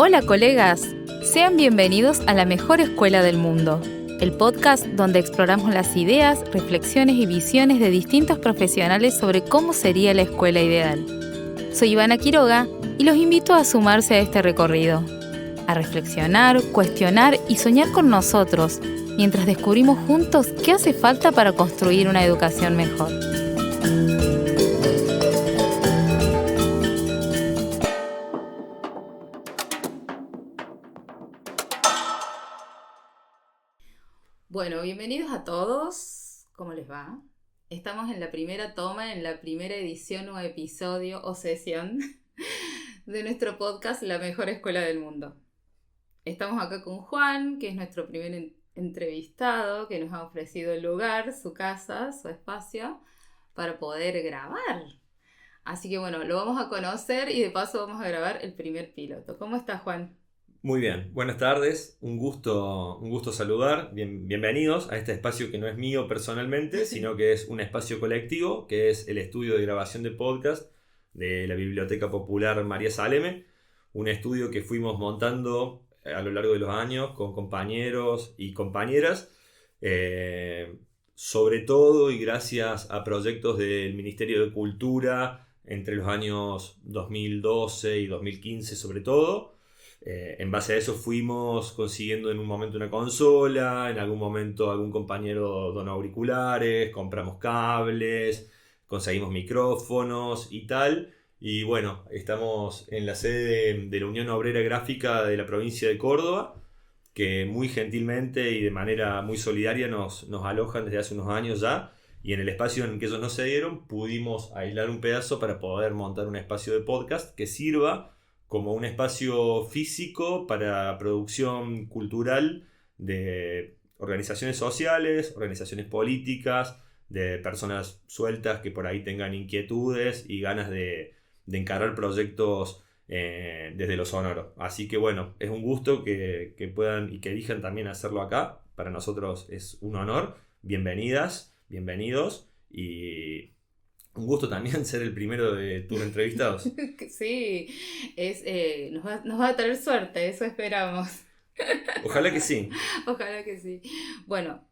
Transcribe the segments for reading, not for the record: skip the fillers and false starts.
Hola colegas, sean bienvenidos a la mejor escuela del mundo, el podcast donde exploramos las ideas, reflexiones y visiones de distintos profesionales sobre cómo sería la escuela ideal. Soy Ivana Quiroga y los invito a sumarse a este recorrido, a reflexionar, cuestionar y soñar con nosotros, mientras descubrimos juntos qué hace falta para construir una educación mejor. Bueno, bienvenidos a todos. ¿Cómo les va? Estamos en la primera toma, en la primera edición o episodio o sesión de nuestro podcast La Mejor Escuela del Mundo. Estamos acá con Juan, que es nuestro primer entrevistado, que nos ha ofrecido el lugar, su casa, su espacio, para poder grabar. Así que bueno, lo vamos a conocer y de paso vamos a grabar el primer piloto. ¿Cómo estás, Juan? Muy bien, buenas tardes, un gusto saludar, bienvenidos a este espacio que no es mío personalmente, sino que es un espacio colectivo, que es el estudio de grabación de podcast de la Biblioteca Popular María Saleme, un estudio que fuimos montando a lo largo de los años con compañeros y compañeras, sobre todo y gracias a proyectos del Ministerio de Cultura entre los años 2012 y 2015 sobre todo. En base a eso fuimos consiguiendo en un momento una consola, en algún momento algún compañero donó auriculares, compramos cables, conseguimos micrófonos y tal. Y bueno, estamos en la sede de la Unión Obrera Gráfica de la provincia de Córdoba, que muy gentilmente y de manera muy solidaria nos alojan desde hace unos años ya. Y en el espacio en que ellos nos cedieron pudimos aislar un pedazo para poder montar un espacio de podcast que sirva como un espacio físico para producción cultural de organizaciones sociales, organizaciones políticas, de personas sueltas que por ahí tengan inquietudes y ganas de encarar proyectos desde lo sonoro. Así que bueno, es un gusto que puedan y que elijan también hacerlo acá. Para nosotros es un honor. Bienvenidas, bienvenidos y un gusto también ser el primero de tus entrevistados. Sí, nos va a traer suerte, eso esperamos. Ojalá que sí. Ojalá que sí. Bueno,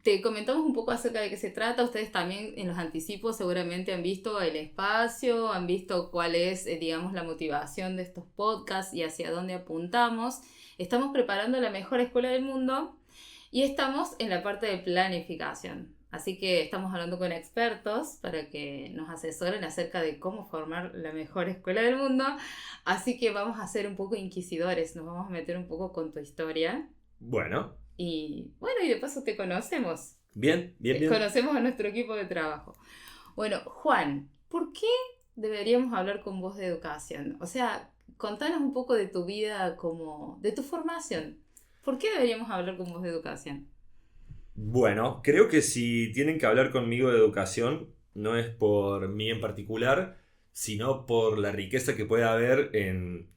te comentamos un poco acerca de qué se trata. Ustedes también en los anticipos seguramente han visto el espacio, han visto cuál es, digamos, la motivación de estos podcasts y hacia dónde apuntamos. Estamos preparando la mejor escuela del mundo y estamos en la parte de planificación. Así que estamos hablando con expertos para que nos asesoren acerca de cómo formar la mejor escuela del mundo. Así que vamos a ser un poco inquisidores, nos vamos a meter un poco con tu historia. Bueno, Y bueno, y de paso te conocemos. bien. Conocemos a nuestro equipo de trabajo. Bueno, Juan, ¿por qué deberíamos hablar con vos de educación? O sea, contanos un poco de tu vida, de tu formación. ¿Por qué deberíamos hablar con vos de educación? Bueno, creo que si tienen que hablar conmigo de educación, no es por mí en particular, sino por la riqueza que puede haber en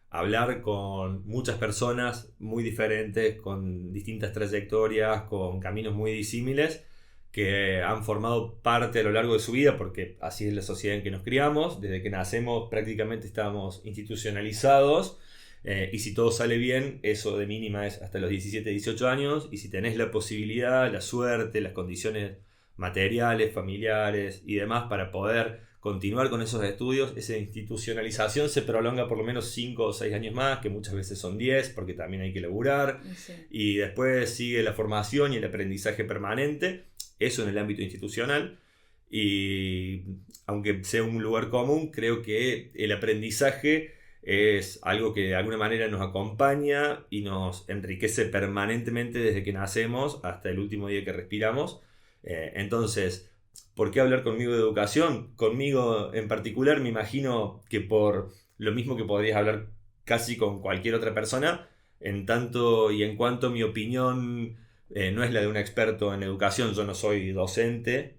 hablar con muchas personas muy diferentes, con distintas trayectorias, con caminos muy disímiles, que han formado parte a lo largo de su vida, porque así es la sociedad en que nos criamos. Desde que nacemos prácticamente estamos institucionalizados. Y si todo sale bien, eso de mínima es hasta los 17, 18 años. Y si tenés la posibilidad, la suerte, las condiciones materiales, familiares y demás para poder continuar con esos estudios, esa institucionalización se prolonga por lo menos 5 o 6 años más, que muchas veces son 10 porque también hay que laburar. Sí. Y después sigue la formación y el aprendizaje permanente, eso en el ámbito institucional. Y aunque sea un lugar común, creo que el aprendizaje es algo que de alguna manera nos acompaña y nos enriquece permanentemente desde que nacemos hasta el último día que respiramos. Entonces, ¿por qué hablar conmigo de educación? Conmigo en particular me imagino que por lo mismo que podrías hablar casi con cualquier otra persona, en tanto y en cuanto mi opinión no es la de un experto en educación. Yo no soy docente,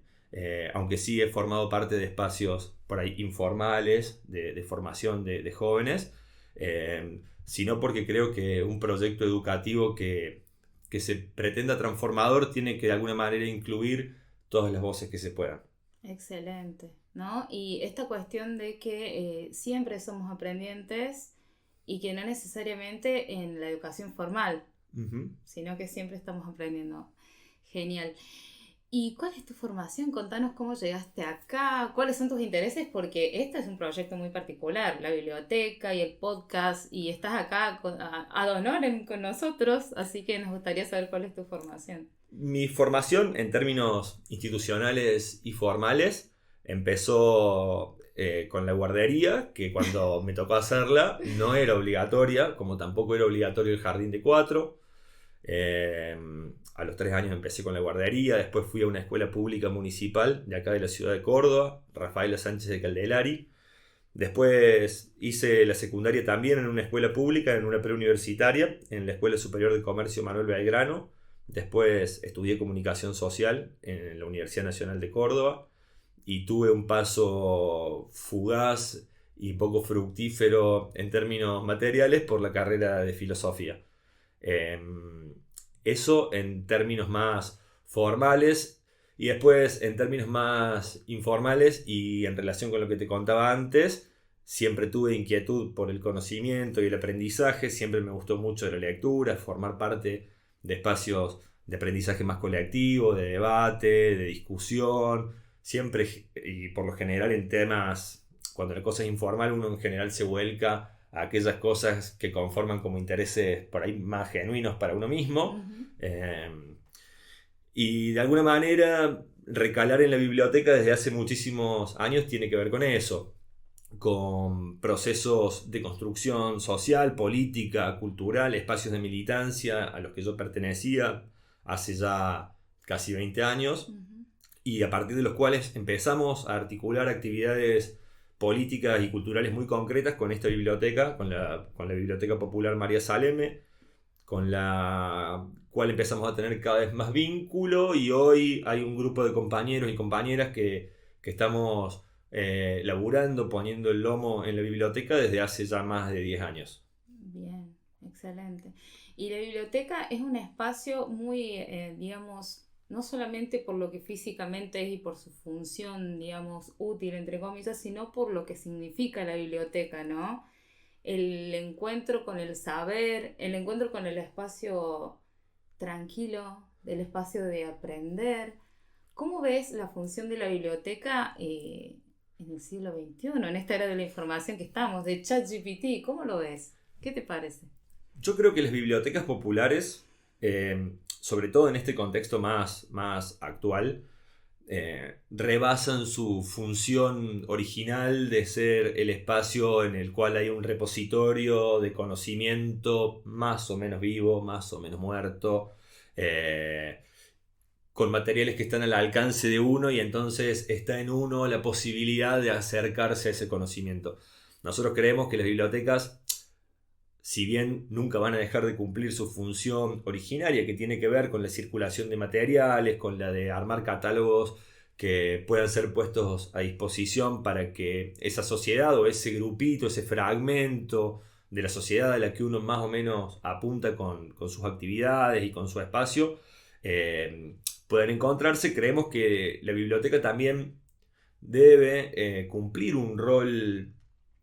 aunque sí he formado parte de espacios por ahí informales de formación de jóvenes, sino porque creo que un proyecto educativo que se pretenda transformador tiene que de alguna manera incluir todas las voces que se puedan. Excelente, ¿no? Y esta cuestión de que siempre somos aprendientes y que no necesariamente en la educación formal, Ujú. sino que siempre estamos aprendiendo. Genial. ¿Y cuál es tu formación? Contanos cómo llegaste acá, cuáles son tus intereses, porque este es un proyecto muy particular, la biblioteca y el podcast, y estás acá ad honorem con nosotros, así que nos gustaría saber cuál es tu formación. Mi formación en términos institucionales y formales empezó con la guardería, que cuando me tocó hacerla no era obligatoria, como tampoco era obligatorio el jardín de 4. Eh, a los 3 años empecé con la guardería, después fui a una escuela pública municipal de acá de la ciudad de Córdoba, Rafaela Sánchez de Caldelari. Después hice la secundaria también en una escuela pública, en una preuniversitaria, en la Escuela Superior de Comercio Manuel Belgrano. Después estudié comunicación social en la Universidad Nacional de Córdoba y tuve un paso fugaz y poco fructífero en términos materiales por la carrera de filosofía. Eh, Eso en términos más formales, y después en términos más informales y en relación con lo que te contaba antes, siempre tuve inquietud por el conocimiento y el aprendizaje, siempre me gustó mucho la lectura, formar parte de espacios de aprendizaje más colectivo, de debate, de discusión, siempre y por lo general en temas, cuando la cosa es informal, uno en general se vuelca a aquellas cosas que conforman como intereses por ahí más genuinos para uno mismo. Ujú. Eh, y de alguna manera recalar en la biblioteca desde hace muchísimos años tiene que ver con eso, con procesos de construcción social, política, cultural, espacios de militancia a los que yo pertenecía hace ya casi 20 años, Ujú. y a partir de los cuales empezamos a articular actividades políticas y culturales muy concretas con esta biblioteca, con la Biblioteca Popular María Saleme, con la cual empezamos a tener cada vez más vínculo, y hoy hay un grupo de compañeros y compañeras que estamos laburando, poniendo el lomo en la biblioteca desde hace ya más de 10 años. Bien, excelente. Y la biblioteca es un espacio muy, digamos, no solamente por lo que físicamente es y por su función, digamos, útil, entre comillas, sino por lo que significa la biblioteca, ¿no? El encuentro con el saber, el encuentro con el espacio tranquilo, el espacio de aprender. ¿Cómo ves la función de la biblioteca en el siglo XXI, en esta era de la información que estamos, de ChatGPT? ¿Cómo lo ves? ¿Qué te parece? Yo creo que las bibliotecas populares, sobre todo en este contexto más actual, rebasan su función original de ser el espacio en el cual hay un repositorio de conocimiento más o menos vivo, más o menos muerto, eh, con materiales que están al alcance de uno, y entonces está en uno la posibilidad de acercarse a ese conocimiento. Nosotros creemos que las bibliotecas, si bien nunca van a dejar de cumplir su función originaria, que tiene que ver con la circulación de materiales, con la de armar catálogos que puedan ser puestos a disposición para que esa sociedad o ese grupito, ese fragmento de la sociedad a la que uno más o menos apunta con sus actividades y con su espacio, puedan encontrarse. Creemos que la biblioteca también debe cumplir un rol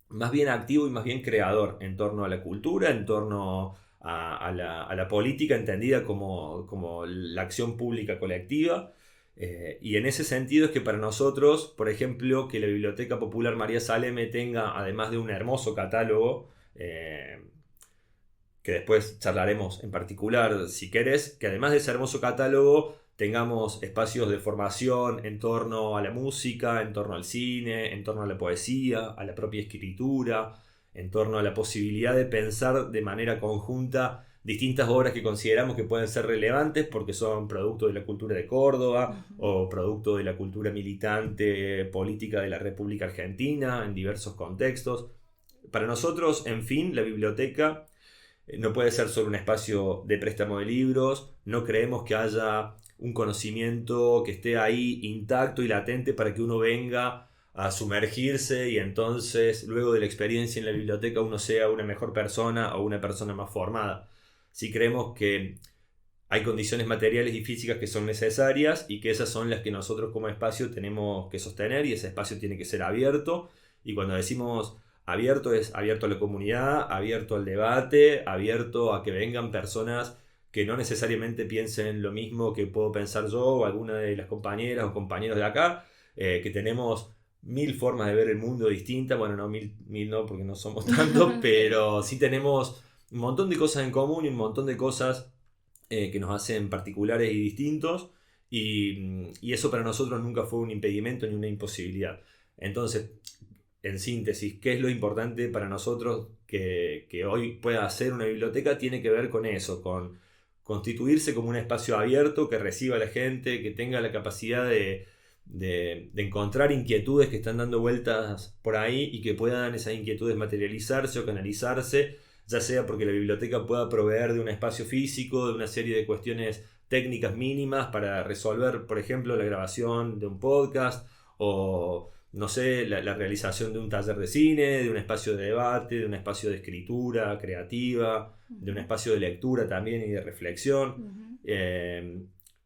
más bien activo y más bien creador en torno a la cultura, en torno a la política entendida como la acción pública colectiva. Y en ese sentido es que para nosotros, por ejemplo, que la Biblioteca Popular María Saleme tenga, además de un hermoso catálogo, que después charlaremos en particular si querés, que además de ese hermoso catálogo tengamos espacios de formación en torno a la música, en torno al cine, en torno a la poesía, a la propia escritura, en torno a la posibilidad de pensar de manera conjunta distintas obras que consideramos que pueden ser relevantes porque son producto de la cultura de Córdoba Ujú. o producto de la cultura militante política de la República Argentina en diversos contextos. Para nosotros, en fin, la biblioteca no puede ser solo un espacio de préstamo de libros. No creemos que haya un conocimiento que esté ahí intacto y latente para que uno venga a sumergirse y entonces luego de la experiencia en la biblioteca uno sea una mejor persona o una persona más formada. Sí creemos que hay condiciones materiales y físicas que son necesarias y que esas son las que nosotros como espacio tenemos que sostener, y ese espacio tiene que ser abierto. Y cuando decimos abierto es abierto a la comunidad, abierto al debate, abierto a que vengan personas que no necesariamente piensen lo mismo que puedo pensar yo o alguna de las compañeras o compañeros de acá, que tenemos 1000 formas de ver el mundo distintas. Bueno, no, mil no, porque no somos tantos, pero sí tenemos un montón de cosas en común y un montón de cosas que nos hacen particulares y distintos. Y eso para nosotros nunca fue un impedimento ni una imposibilidad. Entonces, en síntesis, ¿qué es lo importante para nosotros que hoy pueda ser una biblioteca? Tiene que ver con eso, con constituirse como un espacio abierto que reciba a la gente, que tenga la capacidad de encontrar inquietudes que están dando vueltas por ahí y que puedan esas inquietudes materializarse o canalizarse, ya sea porque la biblioteca pueda proveer de un espacio físico, de una serie de cuestiones técnicas mínimas para resolver, por ejemplo, la grabación de un podcast o, no sé, la realización de un taller de cine, de un espacio de debate, de un espacio de escritura creativa, de un espacio de lectura también y de reflexión.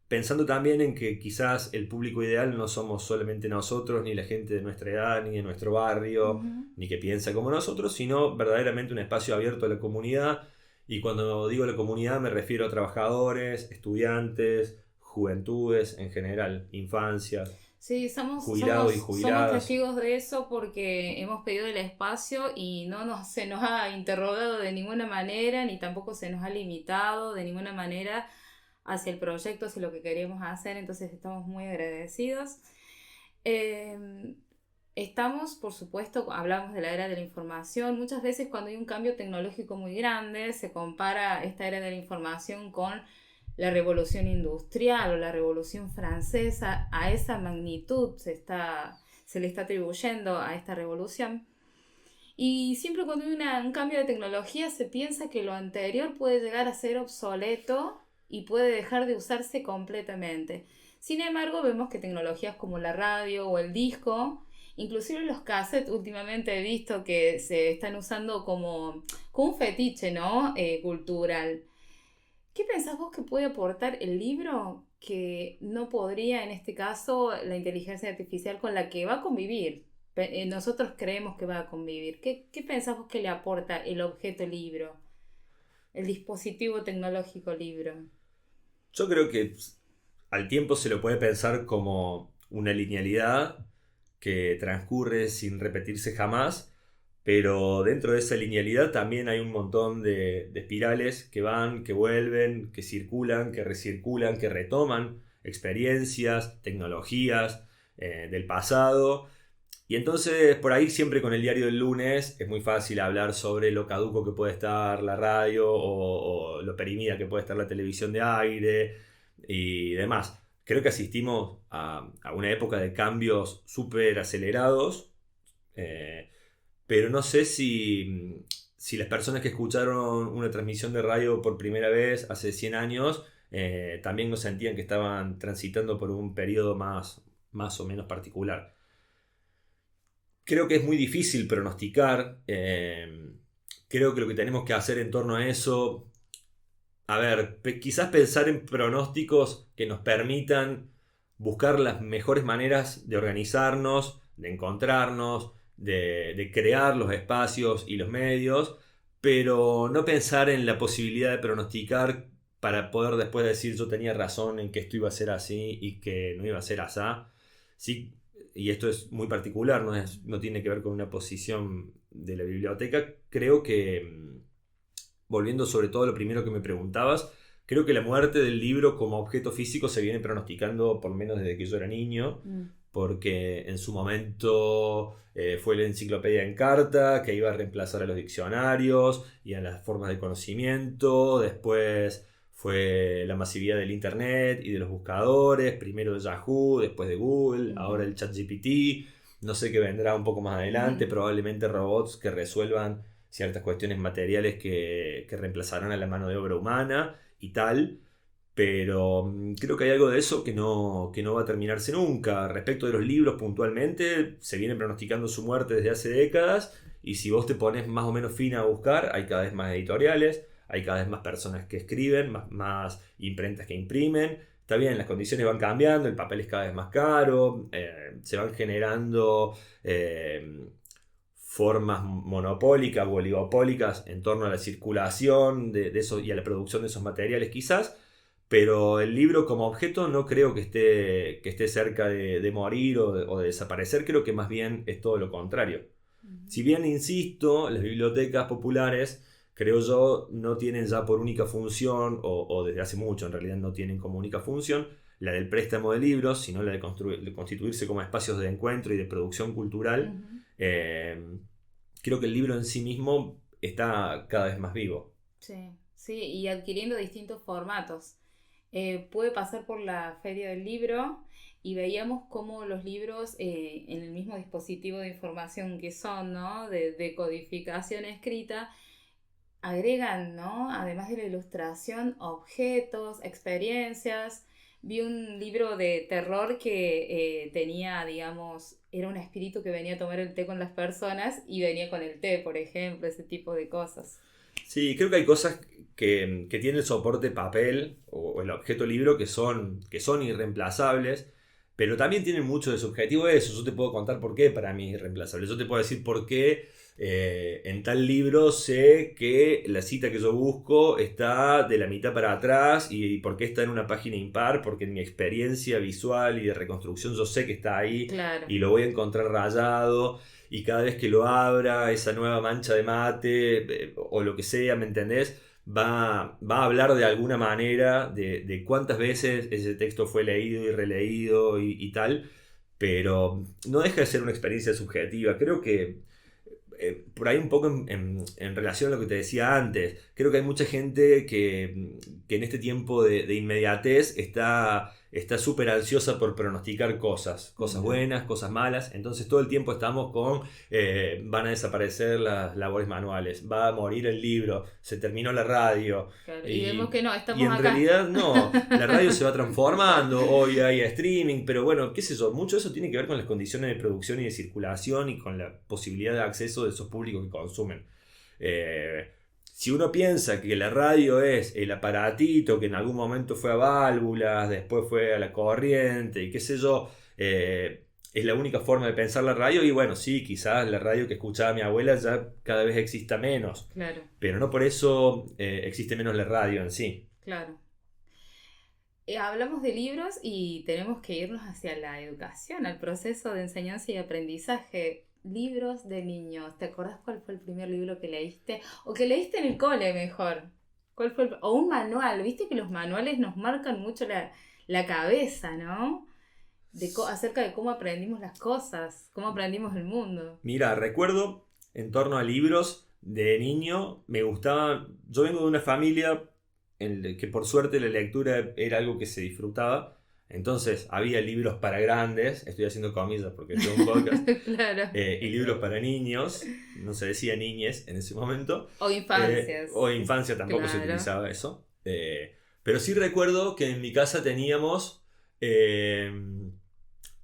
Pensando también en que quizás el público ideal no somos solamente nosotros, ni la gente de nuestra edad, ni de nuestro barrio, ni que piensa como nosotros, sino verdaderamente un espacio abierto a la comunidad. Y cuando digo la comunidad me refiero a trabajadores, estudiantes, juventudes en general, infancias, Sí, jubilados y somos jubiladas. testigos de eso porque hemos pedido el espacio y se nos ha interrogado de ninguna manera, ni tampoco se nos ha limitado de ninguna manera hacia el proyecto, hacia lo que queríamos hacer, entonces estamos muy agradecidos. Eh, Estamos, por supuesto, hablamos de la era de la información. Muchas veces cuando hay un cambio tecnológico muy grande, se compara esta era de la información con la revolución industrial o la revolución francesa. A esa magnitud se le está atribuyendo a esta revolución. Y siempre cuando hay un cambio de tecnología se piensa que lo anterior puede llegar a ser obsoleto y puede dejar de usarse completamente. Sin embargo, vemos que tecnologías como la radio o el disco, inclusive los cassettes, últimamente he visto que se están usando como un fetiche, ¿no? Cultural. ¿Qué pensás vos que puede aportar el libro que no podría, en este caso, la inteligencia artificial con la que va a convivir? Nosotros creemos que va a convivir. ¿Qué pensás vos que le aporta el objeto libro, el dispositivo tecnológico libro? Yo creo que al tiempo se lo puede pensar como una linealidad que transcurre sin repetirse jamás, pero dentro de esa linealidad también hay un montón de espirales que van, que vuelven, que circulan, que recirculan, que retoman experiencias, tecnologías del pasado. Y entonces por ahí siempre con el diario del lunes es muy fácil hablar sobre lo caduco que puede estar la radio o lo perimida que puede estar la televisión de aire y demás. Creo que asistimos a una época de cambios súper acelerados, eh, pero no sé si las personas que escucharon una transmisión de radio por primera vez hace 100 años también no sentían que estaban transitando por un periodo más o menos particular. Creo que es muy difícil pronosticar. Creo que lo que tenemos que hacer en torno a eso, a ver, quizás pensar en pronósticos que nos permitan buscar las mejores maneras de organizarnos, de encontrarnos, de crear los espacios y los medios, pero no pensar en la posibilidad de pronosticar para poder después decir yo tenía razón en que esto iba a ser así y que no iba a ser así. Sí, y esto es muy particular, no tiene que ver con una posición de la biblioteca. Creo que, volviendo sobre todo a lo primero que me preguntabas, creo que la muerte del libro como objeto físico se viene pronosticando por lo menos desde que yo era niño, porque en su momento fue la enciclopedia en carta que iba a reemplazar a los diccionarios y a las formas de conocimiento. Después fue la masividad del internet y de los buscadores, primero de Yahoo, después de Google, ahora el ChatGPT. No sé qué vendrá un poco más adelante, probablemente robots que resuelvan ciertas cuestiones materiales que reemplazarán a la mano de obra humana y tal. Pero creo que hay algo de eso que no va a terminarse nunca. Respecto de los libros puntualmente, se viene pronosticando su muerte desde hace décadas y si vos te pones más o menos fina a buscar, hay cada vez más editoriales, hay cada vez más personas que escriben, más imprentas que imprimen. Está bien, las condiciones van cambiando, el papel es cada vez más caro, se van generando formas monopólicas o oligopólicas en torno a la circulación de eso y a la producción de esos materiales quizás, pero el libro como objeto no creo que esté cerca de morir o de desaparecer, creo que más bien es todo lo contrario. Si bien, insisto, las bibliotecas populares, creo yo, no tienen ya por única función, o desde hace mucho en realidad no tienen como única función, la del préstamo de libros, sino la de constituirse como espacios de encuentro y de producción cultural. Creo que el libro en sí mismo está cada vez más vivo. Sí, sí, y adquiriendo distintos formatos. Pude pasar por la Feria del Libro y veíamos cómo los libros en el mismo dispositivo de información que son, ¿no? De codificación escrita, agregan, ¿no? Además de la ilustración, objetos, experiencias. Vi un libro de terror que tenía, digamos, era un espíritu que venía a tomar el té con las personas y venía con el té, por ejemplo, ese tipo de cosas. Sí, creo que hay cosas que tienen el soporte papel o el objeto libro que son irreemplazables, pero también tienen mucho de subjetivo eso. Yo te puedo contar por qué para mí es irreemplazable. Yo te puedo decir por qué en tal libro sé que la cita que yo busco está de la mitad para atrás y por qué está en una página impar, porque en mi experiencia visual y de reconstrucción yo sé que está ahí. Claro. Y lo voy a encontrar rayado. Y cada vez que lo abra, esa nueva mancha de mate o lo que sea, ¿me entendés? Va a hablar de alguna manera de cuántas veces ese texto fue leído y releído y tal, pero no deja de ser una experiencia subjetiva. Creo que por ahí un poco en relación a lo que te decía antes, creo que hay mucha gente que en este tiempo de inmediatez está súper ansiosa por pronosticar cosas buenas, cosas malas, entonces todo el tiempo estamos con van a desaparecer las labores manuales, va a morir el libro, se terminó la radio. Claro, y vemos que no, estamos y en acá. realidad no, la radio se va transformando, hoy hay streaming, pero bueno, qué sé yo, mucho de eso tiene que ver con las condiciones de producción y de circulación y con la posibilidad de acceso de esos públicos que consumen. Si uno piensa que la radio es el aparatito que en algún momento fue a válvulas, después fue a la corriente y qué sé yo, es la única forma de pensar la radio, y bueno, sí, quizás la radio que escuchaba mi abuela ya cada vez exista menos, Claro. pero no por eso existe menos la radio en sí. Claro. Hablamos de libros y tenemos que irnos hacia la educación, al proceso de enseñanza y aprendizaje. Libros de niños. ¿Te acordás cuál fue el primer libro que leíste? O que leíste en el cole mejor. ¿Cuál fue o un manual? Viste que los manuales nos marcan mucho la cabeza, ¿no? Acerca de cómo aprendimos las cosas, cómo aprendimos el mundo. Mira, recuerdo en torno a libros de niño, me gustaba. Yo vengo de una familia en la que por suerte la lectura era algo que se disfrutaba. Entonces había libros para grandes, estoy haciendo comillas porque es un podcast, claro. Y libros para niños, no se decía niñes en ese momento. O infancias. O infancia tampoco se utilizaba eso. Pero sí recuerdo que en mi casa teníamos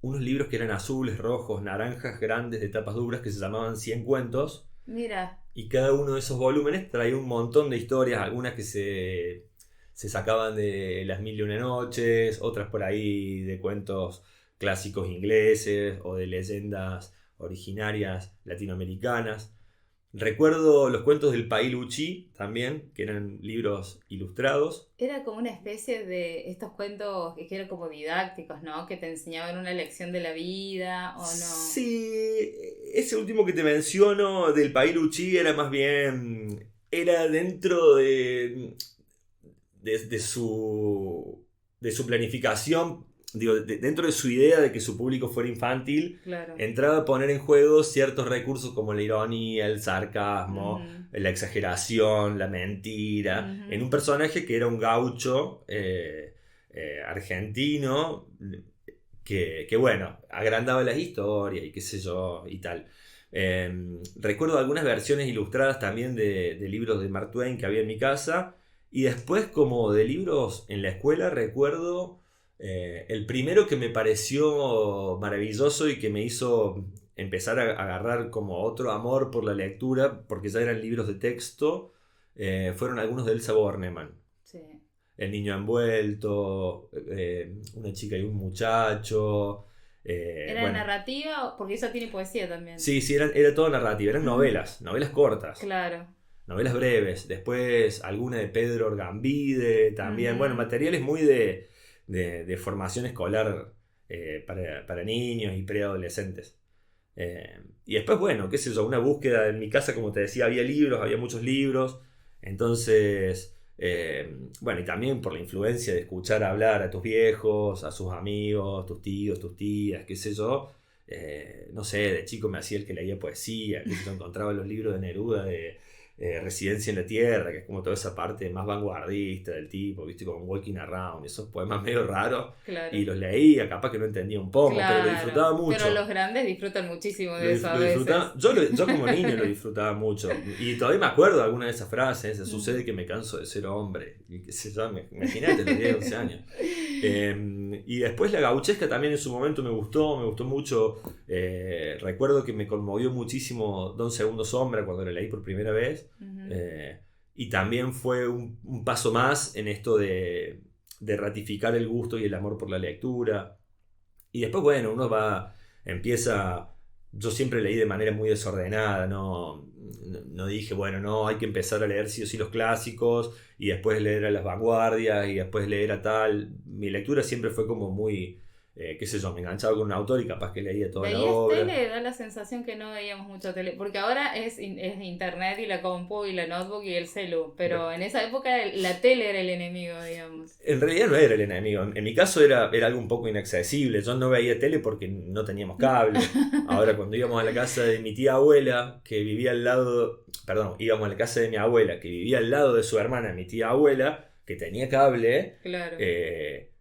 unos libros que eran azules, rojos, naranjas, grandes, de tapas duras, que se llamaban 100 cuentos. Mira. Y cada uno de esos volúmenes traía un montón de historias, algunas que se sacaban de Las Mil y Una Noches, otras por ahí de cuentos clásicos ingleses o de leyendas originarias latinoamericanas. Recuerdo los cuentos del Pailuchi también, que eran libros ilustrados. Era como una especie de estos cuentos que eran como didácticos, ¿no? Que te enseñaban una lección de la vida, ¿o no? Sí, ese último que te menciono del Pailuchi era más bien, era dentro de su planificación, digo, dentro de su idea de que su público fuera infantil, claro, entraba a poner en juego ciertos recursos como la ironía, el sarcasmo, la exageración, la mentira, en un personaje que era un gaucho argentino que bueno, agrandaba las historias y qué sé yo y tal. Recuerdo algunas versiones ilustradas también de libros de Mark Twain que había en mi casa. Y después, como de libros en la escuela, recuerdo el primero que me pareció maravilloso y que me hizo empezar a agarrar como otro amor por la lectura, porque ya eran libros de texto, fueron algunos de Elsa Bornemann. Sí. El niño envuelto, una chica y un muchacho, ¿Era bueno, narrativa? Porque ella tiene poesía también. sí, era todo narrativa, eran novelas cortas. Claro. Novelas breves, después alguna de Pedro Orgambide también, bueno, Ujú. materiales muy de formación escolar para niños y preadolescentes. Y después, bueno, qué sé yo, una búsqueda en mi casa, como te decía, había libros, había muchos libros, entonces, bueno, y también por la influencia de escuchar hablar a tus viejos, a sus amigos, tus tíos, tus tías, qué sé yo. No sé, de chico me hacía el que leía poesía, que yo encontraba los libros de Neruda de Residencia en la Tierra, que es como toda esa parte más vanguardista del tipo, viste, como Walking Around, esos poemas medio raros, y Claro. los leía, capaz que no entendía un poco, pero lo disfrutaba Claro. Pero los mucho. grandes disfrutan muchísimo de eso a Lo veces. disfrutaba, yo como niño lo disfrutaba mucho, y todavía me acuerdo de alguna de esas frases, sucede que me canso de ser hombre, y qué sé yo, imagínate los 10, 11 años. Y después la gauchesca también en su momento me gustó mucho. Recuerdo que me conmovió muchísimo Don Segundo Sombra cuando la leí por primera vez. Ujú. Eh, y también fue un paso más en esto de ratificar el gusto y el amor por la lectura. Y después, bueno, empieza. Yo siempre leí de manera muy desordenada, no dije, bueno, no, hay que empezar a leer sí o sí los clásicos y después leer a las vanguardias y después leer a tal. Mi lectura siempre fue como muy, qué sé yo, me enganchaba con un autor y capaz que leía toda la ¿Veías obra. tele? Da la sensación que no veíamos mucho tele, porque ahora es internet y la compu y la notebook y el celu, pero en esa época la tele era el enemigo, digamos. En realidad no era el enemigo, en mi caso era algo un poco inaccesible, yo no veía tele porque no teníamos cable. Ahora cuando íbamos a la casa de mi tía abuela, que vivía al lado, perdón, íbamos a la casa de mi abuela, que vivía al lado de su hermana, mi tía abuela, que tenía cable, Claro, eh,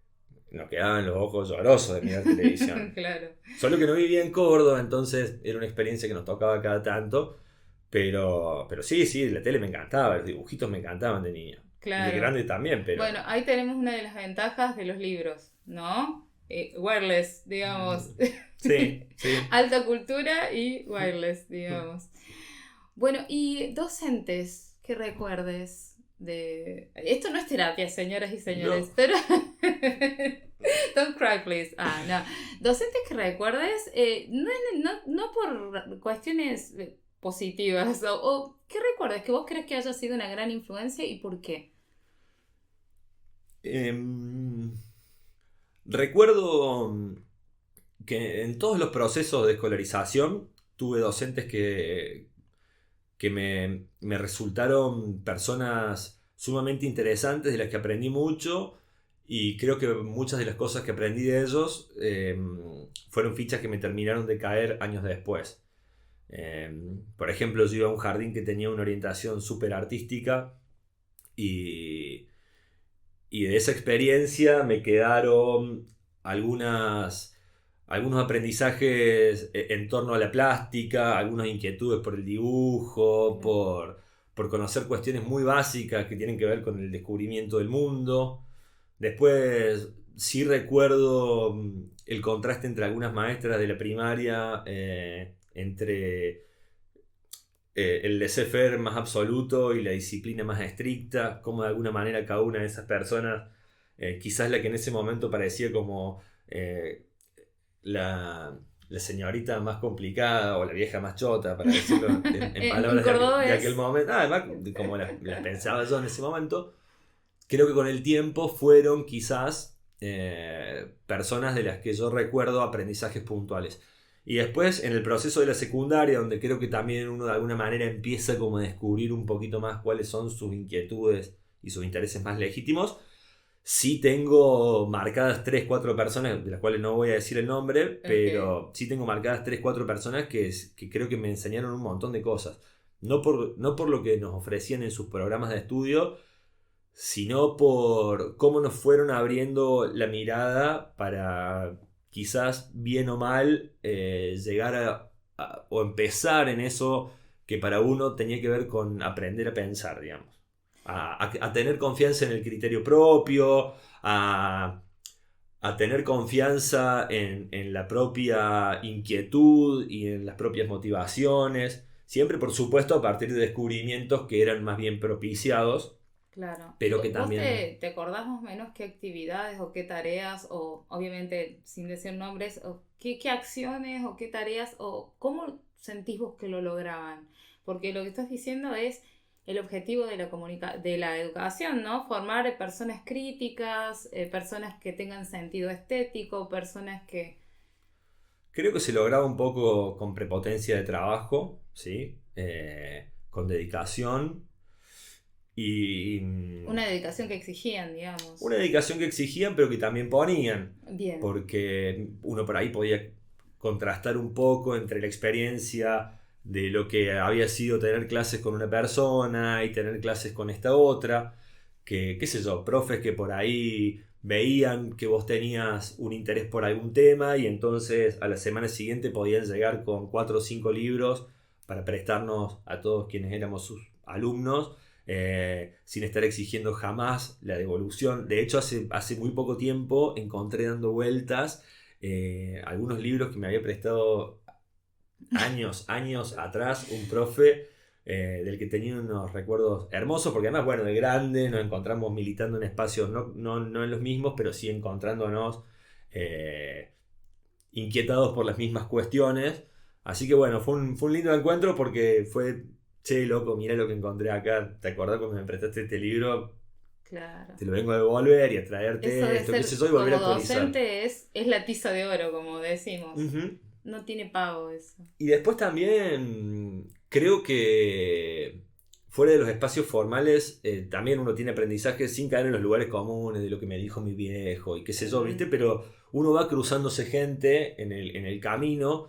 nos quedaban los ojos llorosos de mirar televisión. claro, Solo que no vivía en Córdoba, entonces era una experiencia que nos tocaba cada tanto, pero sí, sí, la tele me encantaba, los dibujitos me encantaban de niño. Y de claro. grande también, pero... Bueno, ahí tenemos una de las ventajas de los libros, ¿no? Wireless, digamos. Sí, sí. Alta cultura y wireless, digamos. Bueno, y docentes que recuerdes de... Esto no es terapia, señoras y señores, No. pero... Don't cry, please. Ah, no. Docentes que recuerdes, no por cuestiones positivas, o que recuerdes que vos crees que haya sido una gran influencia y por qué. Em, Recuerdo que en todos los procesos de escolarización tuve docentes que me resultaron personas sumamente interesantes de las que aprendí mucho y creo que muchas de las cosas que aprendí de ellos fueron fichas que me terminaron de caer años después. Por ejemplo, yo iba a un jardín que tenía una orientación súper artística y, y de esa experiencia me quedaron algunos aprendizajes en torno a la plástica, algunas inquietudes por el dibujo, por conocer cuestiones muy básicas que tienen que ver con el descubrimiento del mundo. Después sí recuerdo el contraste entre algunas maestras de la primaria, entre el laissez-faire más absoluto y la disciplina más estricta, como de alguna manera cada una de esas personas, quizás la que en ese momento parecía como la señorita más complicada o la vieja más chota, para decirlo en En palabras de cordobés. aquel momento, además como las pensaba yo en ese momento, creo que con el tiempo fueron quizás personas de las que yo recuerdo aprendizajes puntuales. Y después en el proceso de la secundaria, donde creo que también uno de alguna manera empieza como a descubrir un poquito más cuáles son sus inquietudes y sus intereses más legítimos, sí tengo marcadas 3 4 personas, de las cuales no voy a decir el nombre, Ok. pero sí tengo marcadas 3 4 personas que creo que me enseñaron un montón de cosas. No por lo que nos ofrecían en sus programas de estudio, sino por cómo nos fueron abriendo la mirada para quizás bien o mal llegar o empezar en eso que para uno tenía que ver con aprender a pensar, digamos. A tener confianza en el criterio propio, a tener confianza en la propia inquietud y en las propias motivaciones, siempre por supuesto a partir de descubrimientos que eran más bien propiciados Claro. ¿Y pero que vos también... te acordás más o menos qué actividades o qué tareas, o obviamente sin decir nombres, o qué acciones o qué tareas, o cómo sentís vos que lo lograban? Porque lo que estás diciendo es el objetivo de de la educación, ¿no? Formar personas críticas, personas que tengan sentido estético, personas que... Creo que se lograba un poco con prepotencia de trabajo, ¿sí? Con dedicación y Una dedicación que exigían, digamos. una dedicación que exigían, pero que también ponían, Bien. porque uno por ahí podía contrastar un poco entre la experiencia de lo que había sido tener clases con una persona y tener clases con esta otra, que, qué sé yo, profes que por ahí veían que vos tenías un interés por algún tema y entonces a la semana siguiente podían llegar con 4 o 5 libros para prestarnos a todos quienes éramos sus alumnos, sin estar exigiendo jamás la devolución. De hecho, hace muy poco tiempo encontré dando vueltas algunos libros que me había prestado años atrás un profe, del que tenía unos recuerdos hermosos, porque además, bueno, de grande nos encontramos militando en espacios no en los mismos, pero sí encontrándonos eh, inquietados por las mismas cuestiones. Así que bueno, fue un lindo encuentro porque fue, che, loco, mirá lo que encontré acá. ¿Te acordás cuando me prestaste este libro? Claro. Te lo vengo a devolver y a Eso traerte de esto, qué sé yo, ser y volver a como actualizar. docente es la tiza de oro, como decimos. Ujú. No tiene pago eso. Y después también creo que fuera de los espacios formales, también uno tiene aprendizaje sin caer en los lugares comunes de lo que me dijo mi viejo y qué sé yo, ¿viste? Mm, Pero uno va cruzándose gente en el camino,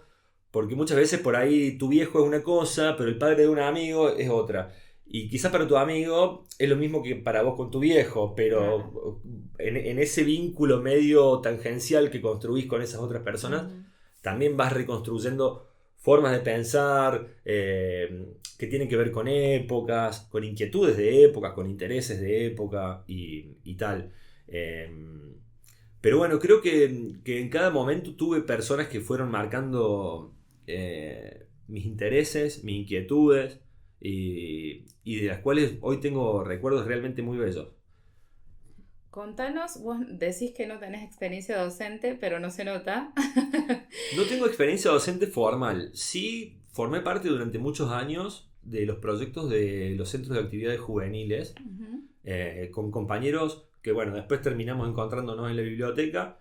porque muchas veces por ahí tu viejo es una cosa, pero el padre de un amigo es otra. Y quizás para tu amigo es lo mismo que para vos con tu viejo, claro. pero en ese vínculo medio tangencial que construís con esas otras personas, Ujú. también vas reconstruyendo formas de pensar, que tienen que ver con épocas, con inquietudes de época, con intereses de época y tal. Eh, pero bueno, creo que en cada momento tuve personas que fueron marcando mis intereses, mis inquietudes y de las cuales hoy tengo recuerdos realmente muy bellos. Contanos, vos decís que no tenés experiencia docente, pero no se nota. No tengo experiencia docente formal. Sí formé parte durante muchos años de los proyectos de los centros de actividades juveniles, Ujú. con compañeros que, bueno, después terminamos encontrándonos en la biblioteca,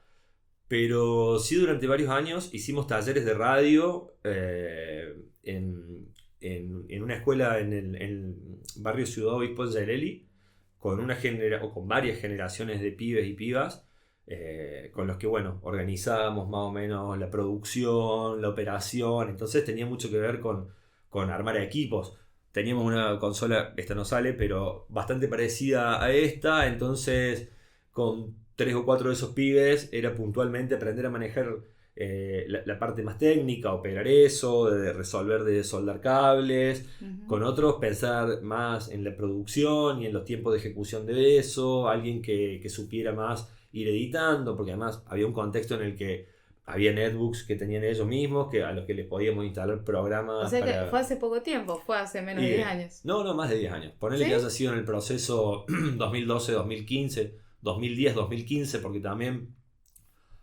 pero sí durante varios años hicimos talleres de radio, en una escuela en el barrio Ciudad Obispo en Yareli, o con varias generaciones de pibes y pibas, con los que, bueno, organizábamos más o menos la producción, la operación. Entonces tenía mucho que ver con armar equipos. Teníamos una consola, esta no sale, pero bastante parecida a esta. Entonces, con 3 o 4 de esos pibes era puntualmente aprender a manejar la parte más técnica, operar eso, de resolver, de soldar cables. Ujú. Con otros pensar más en la producción y en los tiempos de ejecución de eso, alguien que supiera más ir editando, porque además había un contexto en el que había netbooks que tenían ellos mismos, a los que les podíamos instalar O programas sea que fue para... hace poco tiempo, fue hace menos de 10 años. No, más de 10 años. Ponele que ¿Sí? haya sido en el proceso 2012, 2015, 2010, 2015, porque también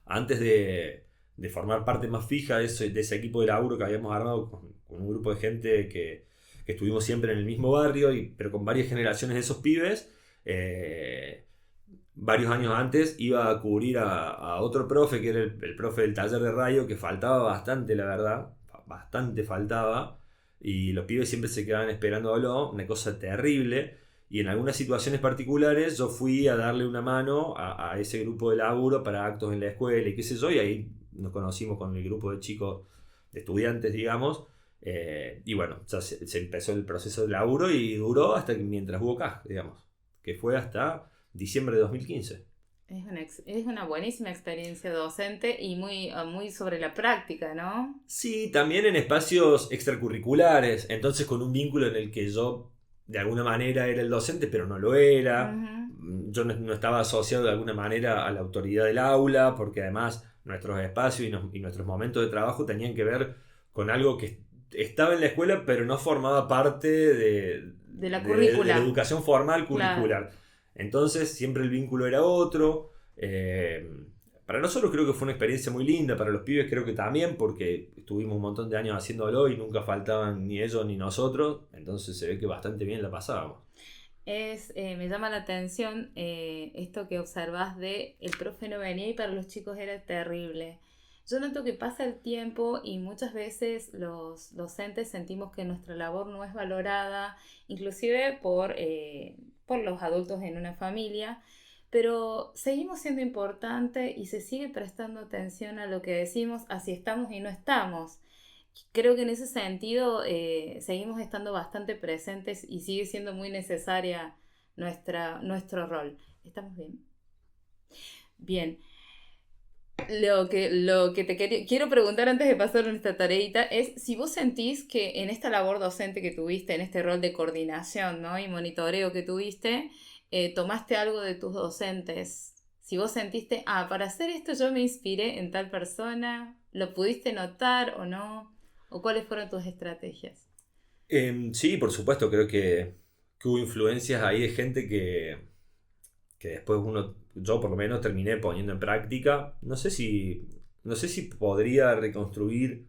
antes de formar parte más fija de ese equipo de laburo que habíamos armado con un grupo de gente que estuvimos siempre en el mismo barrio, pero con varias generaciones de esos pibes, eh, varios años antes iba a cubrir a otro profe, que era el profe del taller de radio, que faltaba bastante, la verdad, bastante faltaba, y los pibes siempre se quedaban esperándolo, una cosa terrible. Y en algunas situaciones particulares yo fui a darle una mano a ese grupo de laburo para actos en la escuela y qué sé yo, y ahí nos conocimos con el grupo de chicos, de estudiantes, digamos, y bueno, ya se empezó el proceso de laburo y duró hasta que, mientras hubo CAJ, digamos, que fue hasta diciembre de 2015. Es una buenísima experiencia docente y muy sobre la práctica, ¿no? Sí, también en espacios extracurriculares, entonces con un vínculo en el que yo de alguna manera era el docente, pero no lo era. Ujú. Yo no estaba asociado de alguna manera a la autoridad del aula, porque además nuestros espacios y nuestros momentos de trabajo tenían que ver con algo que estaba en la escuela, pero no formaba parte de la de currícula. la educación formal curricular. Claro. Entonces siempre el vínculo era otro. Para nosotros creo que fue una experiencia muy linda, para los pibes creo que también, porque estuvimos un montón de años haciéndolo y nunca faltaban ni ellos ni nosotros, entonces se ve que bastante bien la pasábamos. Me llama la atención esto que observás de el profe no venía y para los chicos era terrible. Yo noto que pasa el tiempo y muchas veces los docentes sentimos que nuestra labor no es valorada, inclusive por los adultos en una familia, pero seguimos siendo importantes y se sigue prestando atención a lo que decimos, así estamos y no estamos. Creo que en ese sentido seguimos estando bastante presentes y sigue siendo muy necesaria nuestro rol. ¿Estamos bien? Bien. Lo que quiero preguntar antes de pasar a nuestra tareita es si vos sentís que en esta labor docente que tuviste, en este rol de coordinación, ¿no? y monitoreo que tuviste, tomaste algo de tus docentes. Si vos sentiste, para hacer esto yo me inspiré en tal persona, ¿lo pudiste notar o no? ¿O cuáles fueron tus estrategias? Sí, por supuesto, creo que hubo influencias ahí de gente que después yo por lo menos terminé poniendo en práctica. No sé si podría reconstruir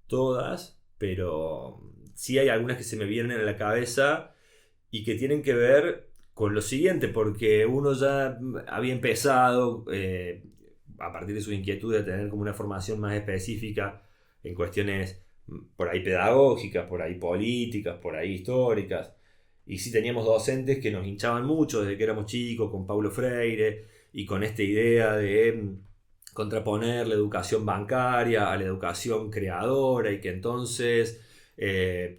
todas, pero sí hay algunas que se me vienen a la cabeza y que tienen que ver con lo siguiente, porque uno ya había empezado, a partir de sus inquietudes, a tener como una formación más específica en cuestiones por ahí pedagógicas, por ahí políticas, por ahí históricas. Y sí teníamos docentes que nos hinchaban mucho desde que éramos chicos, con Paulo Freire, y con esta idea de contraponer la educación bancaria a la educación creadora, y que entonces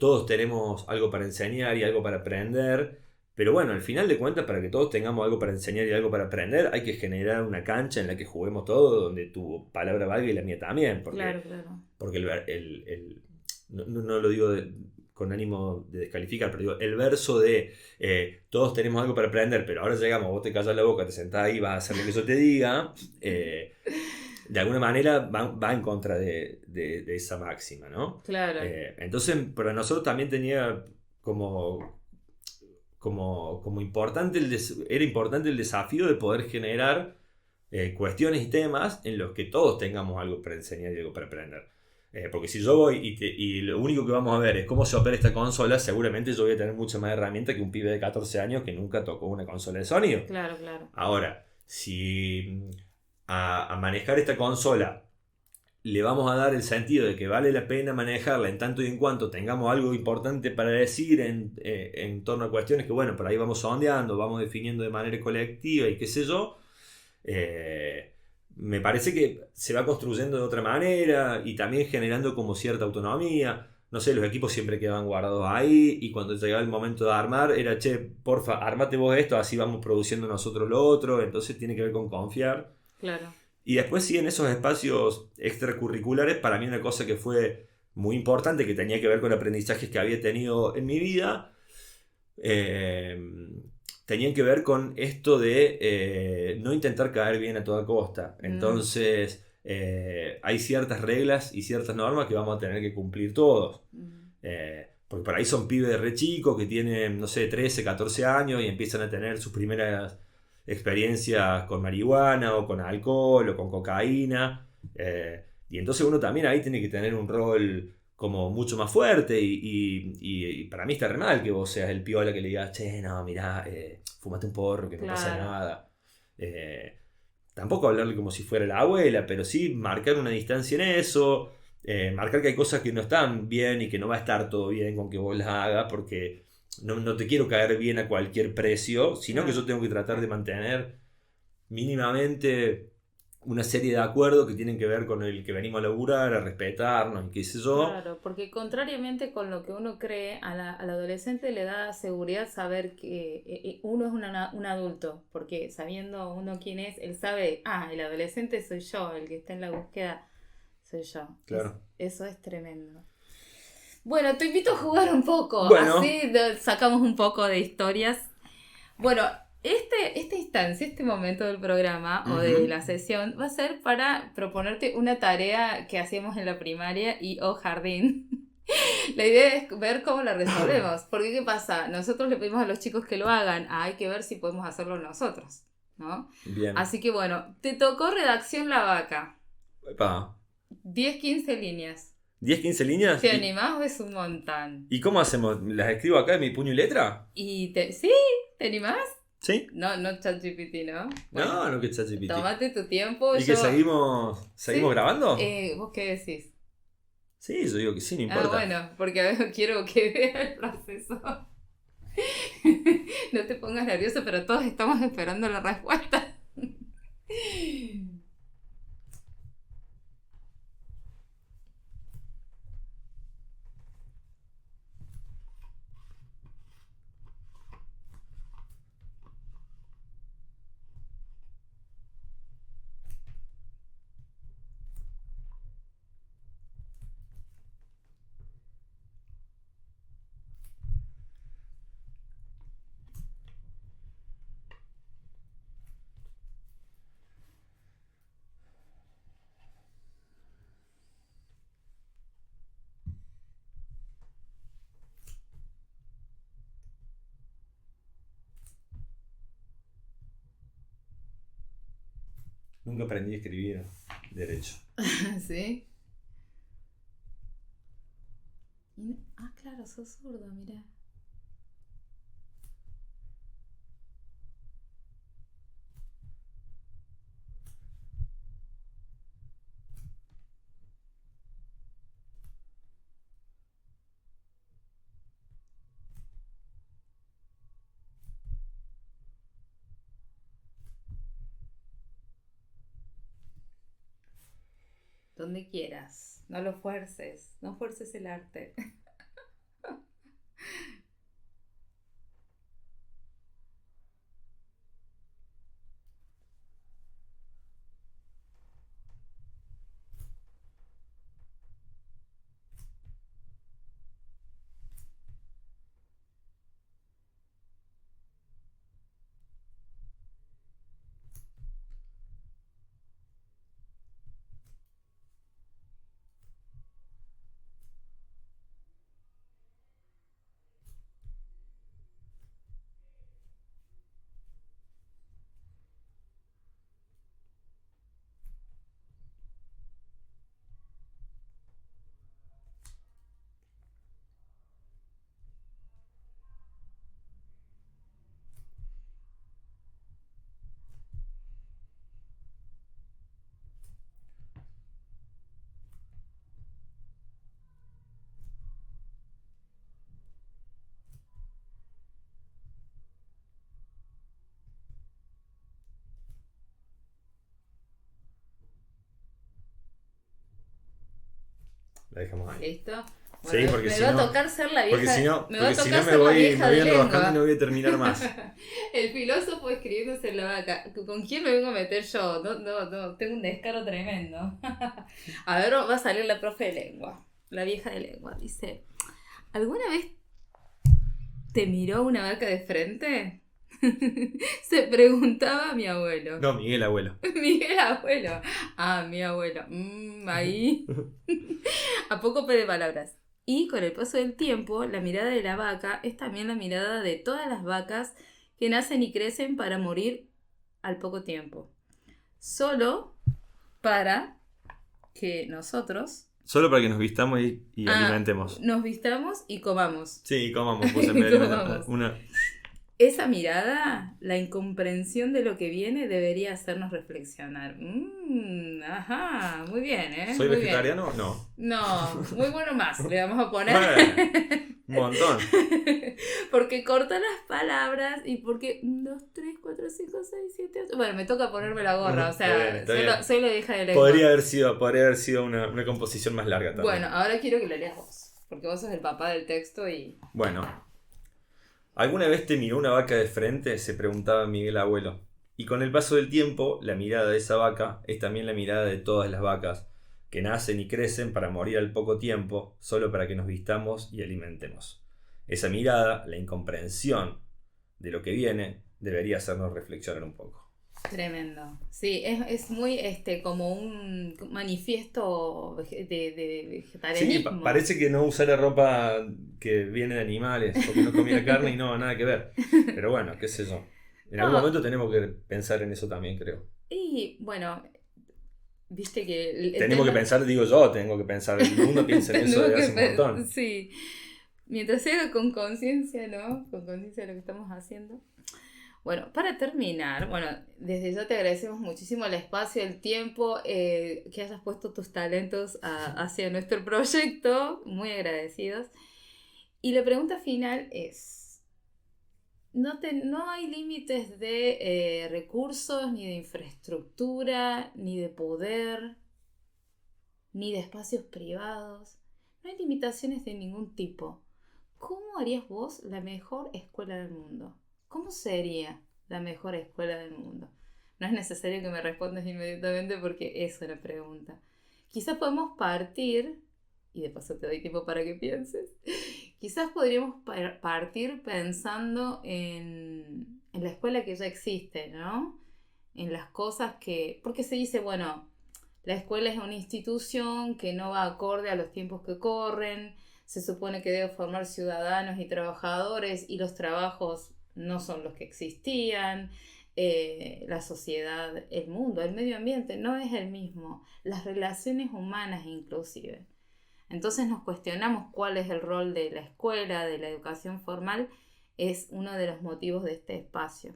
todos tenemos algo para enseñar y algo para aprender. Pero bueno, al final de cuentas, para que todos tengamos algo para enseñar y algo para aprender, hay que generar una cancha en la que juguemos todos, donde tu palabra valga y la mía también. Claro, claro. Porque no lo digo con ánimo de descalificar, pero digo, el verso de todos tenemos algo para aprender, pero ahora llegamos, vos te callas la boca, te sentás ahí y vas a hacer lo que yo te diga, de alguna manera va en contra de esa máxima, ¿no? Claro. Entonces, para nosotros también tenía como importante era importante el desafío de poder generar cuestiones y temas en los que todos tengamos algo para enseñar y algo para aprender. Porque si yo voy y lo único que vamos a ver es cómo se opera esta consola, seguramente yo voy a tener mucha más herramienta que un pibe de 14 años que nunca tocó una consola de sonido. Claro, claro. Ahora, si a manejar esta consola le vamos a dar el sentido de que vale la pena manejarla en tanto y en cuanto tengamos algo importante para decir en torno a cuestiones que, bueno, por ahí vamos sondeando, vamos definiendo de manera colectiva y qué sé yo, me parece que se va construyendo de otra manera y también generando como cierta autonomía. No sé, los equipos siempre quedaban guardados ahí y cuando llegaba el momento de armar era, che, porfa, armate vos esto, así vamos produciendo nosotros lo otro. Entonces tiene que ver con confiar. Claro. Y después sí, en esos espacios extracurriculares, para mí una cosa que fue muy importante, que tenía que ver con aprendizajes que había tenido en mi vida, tenían que ver con esto de no intentar caer bien a toda costa. Entonces, hay ciertas reglas y ciertas normas que vamos a tener que cumplir todos. Porque por ahí son pibes re chicos que tienen, no sé, 13, 14 años y empiezan a tener sus primeras experiencias con marihuana o con alcohol o con cocaína. Y entonces uno también ahí tiene que tener un rol como mucho más fuerte y para mí está re mal que vos seas el piola que le digas, che, no, mirá, fumate un porro, que no pasa nada. Tampoco hablarle como si fuera la abuela, pero sí marcar una distancia en eso, marcar que hay cosas que no están bien y que no va a estar todo bien con que vos las hagas, porque no te quiero caer bien a cualquier precio, sino que yo tengo que tratar de mantener mínimamente una serie de acuerdos que tienen que ver con el que venimos a laburar, a respetarnos y qué sé yo. Claro, porque contrariamente con lo que uno cree, al adolescente le da seguridad saber que uno es un adulto, porque sabiendo uno quién es, él sabe, el adolescente soy yo, el que está en la búsqueda soy yo. Claro. Eso es tremendo. Bueno, te invito a jugar un poco, bueno. Así sacamos un poco de historias. Bueno, esta instancia, este momento del programa o de la sesión va a ser para proponerte una tarea que hacíamos en la primaria y o jardín. La idea es ver cómo la resolvemos. Porque, ¿qué pasa? Nosotros le pedimos a los chicos que lo hagan. Hay que ver si podemos hacerlo nosotros, ¿no? Bien. Así que bueno, te tocó redacción La Vaca. Epa. 10-15 líneas. ¿10-15 líneas? ¿Te animás o es un montón? ¿Y cómo hacemos? ¿Las escribo acá en mi puño y letra? ¿Sí? ¿Te animás? ¿Sí? No ChatGPT, ¿no? Bueno, no que ChatGPT. Tómate tu tiempo. ¿Y que seguimos ¿Sí? grabando? ¿Vos qué decís? Sí, yo digo que sí, no importa. Bueno, porque a ver, quiero que vea el proceso. No te pongas nervioso, pero todos estamos esperando la respuesta. Nunca aprendí a escribir derecho. ¿Sí? Claro, sos zurdo, mirá. Donde quieras. No lo fuerces. No fuerces el arte. La dejamos ahí. ¿Listo? Sí, Bueno, porque me si va no. a tocar ser la vieja. Porque si no me va a tocar me ser la voy vieja de enroscando y lengua. no voy a terminar más. El filósofo escribiéndose en La Vaca. ¿Con quién me vengo a meter yo? No, tengo un descaro tremendo. A ver, va a salir la profe de lengua. La vieja de lengua. Dice: ¿alguna vez te miró una vaca de frente? Se preguntaba mi abuelo. No, Miguel abuelo. Miguel abuelo. Mi abuelo. Ahí. A poco de palabras. Y con el paso del tiempo, la mirada de la vaca es también la mirada de todas las vacas que nacen y crecen para morir al poco tiempo. Solo para que nosotros... Solo para que nos vistamos y alimentemos. Nos vistamos y comamos. Sí, comamos. Puse en vez de una... Esa mirada, la incomprensión de lo que viene, debería hacernos reflexionar. Ajá, muy bien, ¿eh? ¿Soy muy vegetariano? Bien. No. No, muy bueno más, le vamos a poner. Un montón. Porque corta las palabras y porque 2, 3, 4, 5, 6, 7, 8. Bueno, me toca ponerme la gorra, o sea, soy la vieja de lengua. Podría haber sido una composición más larga también. Bueno, ahora quiero que la leas vos, porque vos sos el papá del texto y... Bueno. ¿Alguna vez te miró una vaca de frente?, se preguntaba Miguel abuelo. Y con el paso del tiempo, la mirada de esa vaca es también la mirada de todas las vacas, que nacen y crecen para morir al poco tiempo, solo para que nos vistamos y alimentemos. Esa mirada, la incomprensión de lo que viene, debería hacernos reflexionar un poco. Tremendo. Sí, es muy como un manifiesto de Sí, vegetarianismo. parece que no usara ropa que viene de animales o que no comiera carne y no, nada que ver. Pero bueno, qué sé yo. En algún No, momento tenemos que pensar en eso también, creo. y bueno, viste que el Tenemos que tema. pensar, digo yo, tengo que pensar, el mundo piensa en eso Tenemos desde que. hace un montón. Sí. Mientras sea con conciencia, ¿no? Con conciencia de lo que estamos haciendo. Bueno, para terminar, bueno, desde ya te agradecemos muchísimo el espacio, el tiempo, que hayas puesto tus talentos hacia nuestro proyecto, muy agradecidos. Y la pregunta final es, no hay límites de recursos, ni de infraestructura, ni de poder, ni de espacios privados. No hay limitaciones de ningún tipo. ¿Cómo harías vos la mejor escuela del mundo? ¿Cómo sería la mejor escuela del mundo? No es necesario que me respondas inmediatamente porque es una pregunta. Quizás podemos partir, y de paso te doy tiempo para que pienses, quizás podríamos partir pensando en la escuela que ya existe, ¿no? En las cosas que. Porque se dice, bueno, la escuela es una institución que no va acorde a los tiempos que corren, se supone que debe formar ciudadanos y trabajadores y los trabajos no son los que existían, la sociedad, el mundo, el medio ambiente no es el mismo, las relaciones humanas inclusive. Entonces nos cuestionamos cuál es el rol de la escuela, de la educación formal, es uno de los motivos de este espacio.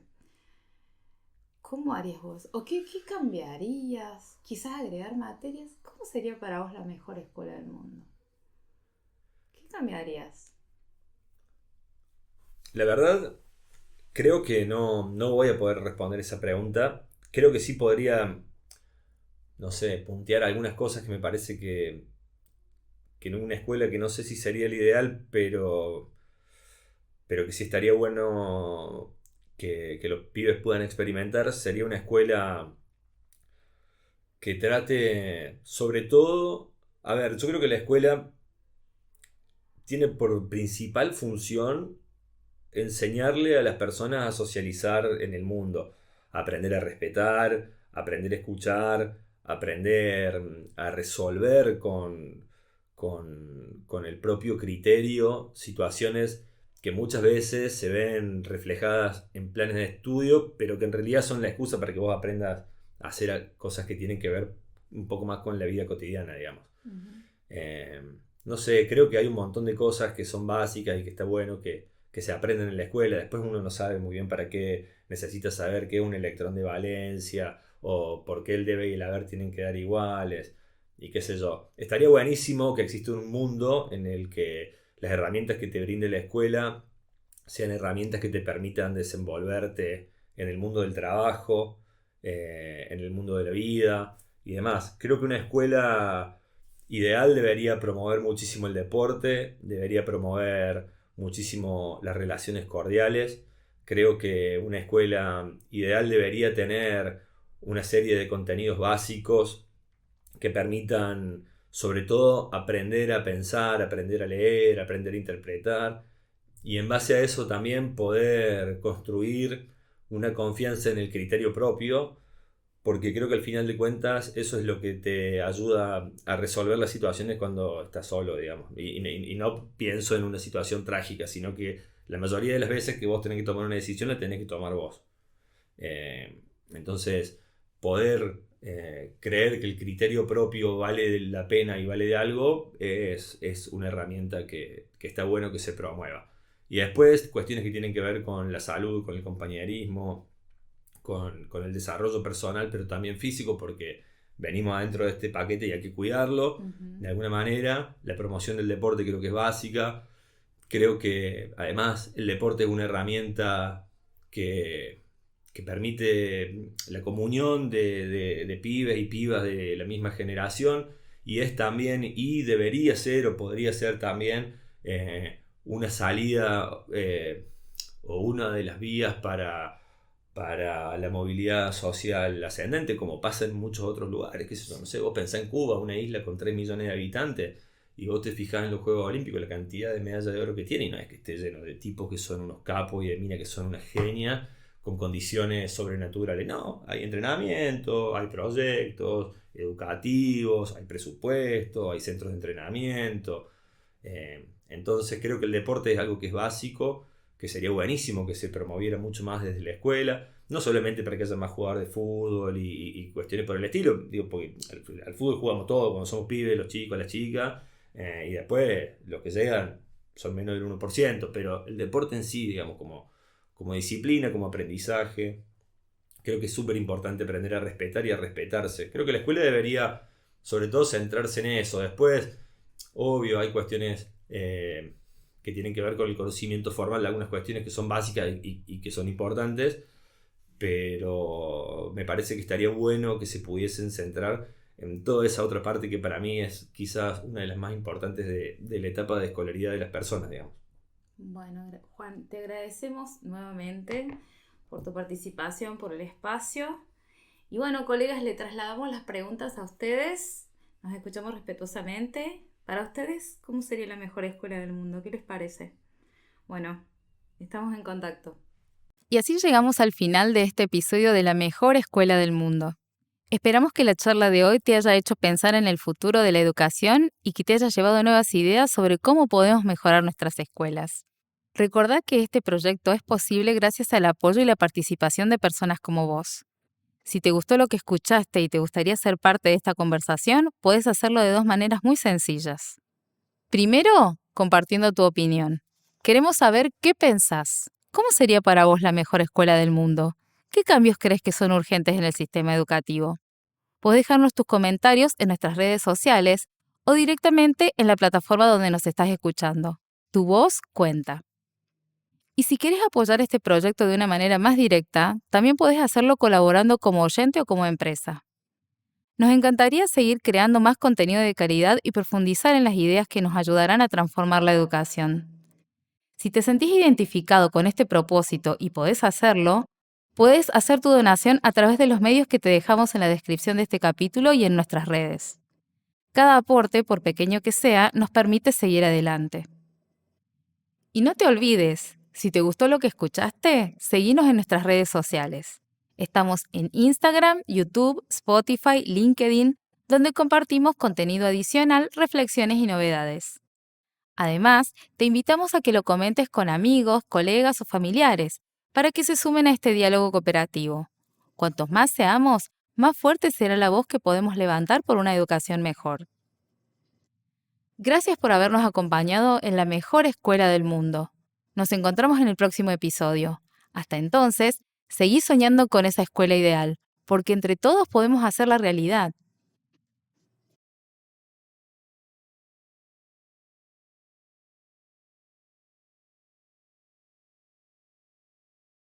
¿Cómo harías vos? ¿O qué cambiarías? Quizás agregar materias. ¿Cómo sería para vos la mejor escuela del mundo? ¿Qué cambiarías? La verdad, creo que no voy a poder responder esa pregunta. Creo que sí podría, no sé, puntear algunas cosas que me parece que en una escuela que no sé si sería el ideal, pero que sí estaría bueno que los pibes puedan experimentar, sería una escuela que trate sobre todo, a ver, yo creo que la escuela tiene por principal función enseñarle a las personas a socializar en el mundo, aprender a respetar, aprender a escuchar, aprender a resolver con el propio criterio situaciones que muchas veces se ven reflejadas en planes de estudio, pero que en realidad son la excusa para que vos aprendas a hacer cosas que tienen que ver un poco más con la vida cotidiana, digamos. Uh-huh. Eh, no sé, creo que hay un montón de cosas que son básicas y que está bueno que se aprenden en la escuela. Después uno no sabe muy bien para qué necesita saber qué es un electrón de valencia o por qué el debe y el haber tienen que dar iguales y qué sé yo. Estaría buenísimo que exista un mundo en el que las herramientas que te brinde la escuela sean herramientas que te permitan desenvolverte en el mundo del trabajo, en el mundo de la vida y demás. Creo que una escuela ideal debería promover muchísimo el deporte, debería promover muchísimo las relaciones cordiales. Creo que una escuela ideal debería tener una serie de contenidos básicos que permitan, sobre todo, aprender a pensar, aprender a leer, aprender a interpretar y en base a eso también poder construir una confianza en el criterio propio, porque creo que al final de cuentas eso es lo que te ayuda a resolver las situaciones cuando estás solo, digamos. Y no pienso en una situación trágica, sino que la mayoría de las veces que vos tenés que tomar una decisión la tenés que tomar vos. Entonces, poder creer que el criterio propio vale la pena y vale de algo es una herramienta que está bueno que se promueva. Y después, cuestiones que tienen que ver con la salud, con el compañerismo, con el desarrollo personal, pero también físico, porque venimos adentro de este paquete y hay que cuidarlo Uh-huh. de alguna manera. La promoción del deporte creo que es básica. Creo que además el deporte es una herramienta que, que permite la comunión de pibes y pibas de la misma generación y es también, y debería ser o podría ser también una salida o una de las vías para la movilidad social ascendente, como pasa en muchos otros lugares. ¿Qué sé yo? No sé, vos pensás en Cuba, una isla con 3 millones de habitantes, y vos te fijás en los Juegos Olímpicos, la cantidad de medallas de oro que tiene, y no es que esté lleno de tipos que son unos capos y de minas que son unas genias, con condiciones sobrenaturales. No, hay entrenamiento, hay proyectos educativos, hay presupuesto, hay centros de entrenamiento. Entonces creo que el deporte es algo que es básico, que sería buenísimo que se promoviera mucho más desde la escuela, no solamente para que haya más jugadores de fútbol y cuestiones por el estilo, digo, porque al fútbol jugamos todos cuando somos pibes, los chicos, las chicas, y después los que llegan son menos del 1%, pero el deporte en sí, digamos, como disciplina, como aprendizaje, creo que es súper importante aprender a respetar y a respetarse. Creo que la escuela debería, sobre todo, centrarse en eso. Después, obvio, hay cuestiones que tienen que ver con el conocimiento formal, algunas cuestiones que son básicas y que son importantes, pero me parece que estaría bueno que se pudiesen centrar en toda esa otra parte que para mí es quizás una de las más importantes de la etapa de escolaridad de las personas, digamos. Bueno, Juan, te agradecemos nuevamente por tu participación, por el espacio. Y bueno, colegas, le trasladamos las preguntas a ustedes. Nos escuchamos respetuosamente. Para ustedes, ¿cómo sería la mejor escuela del mundo? ¿Qué les parece? Bueno, estamos en contacto. Y así llegamos al final de este episodio de la mejor escuela del mundo. Esperamos que la charla de hoy te haya hecho pensar en el futuro de la educación y que te haya llevado nuevas ideas sobre cómo podemos mejorar nuestras escuelas. Recordá que este proyecto es posible gracias al apoyo y la participación de personas como vos. Si te gustó lo que escuchaste y te gustaría ser parte de esta conversación, puedes hacerlo de dos maneras muy sencillas. Primero, compartiendo tu opinión. Queremos saber qué pensás. ¿Cómo sería para vos la mejor escuela del mundo? ¿Qué cambios crees que son urgentes en el sistema educativo? Podés dejarnos tus comentarios en nuestras redes sociales o directamente en la plataforma donde nos estás escuchando. Tu voz cuenta. Y si quieres apoyar este proyecto de una manera más directa, también podés hacerlo colaborando como oyente o como empresa. Nos encantaría seguir creando más contenido de calidad y profundizar en las ideas que nos ayudarán a transformar la educación. Si te sentís identificado con este propósito y podés hacerlo, puedes hacer tu donación a través de los medios que te dejamos en la descripción de este capítulo y en nuestras redes. Cada aporte, por pequeño que sea, nos permite seguir adelante. Y no te olvides, si te gustó lo que escuchaste, seguinos en nuestras redes sociales. Estamos en Instagram, YouTube, Spotify, LinkedIn, donde compartimos contenido adicional, reflexiones y novedades. Además, te invitamos a que lo comentes con amigos, colegas o familiares, para que se sumen a este diálogo cooperativo. Cuantos más seamos, más fuerte será la voz que podemos levantar por una educación mejor. Gracias por habernos acompañado en la mejor escuela del mundo. Nos encontramos en el próximo episodio. Hasta entonces, seguí soñando con esa escuela ideal, porque entre todos podemos hacerla realidad.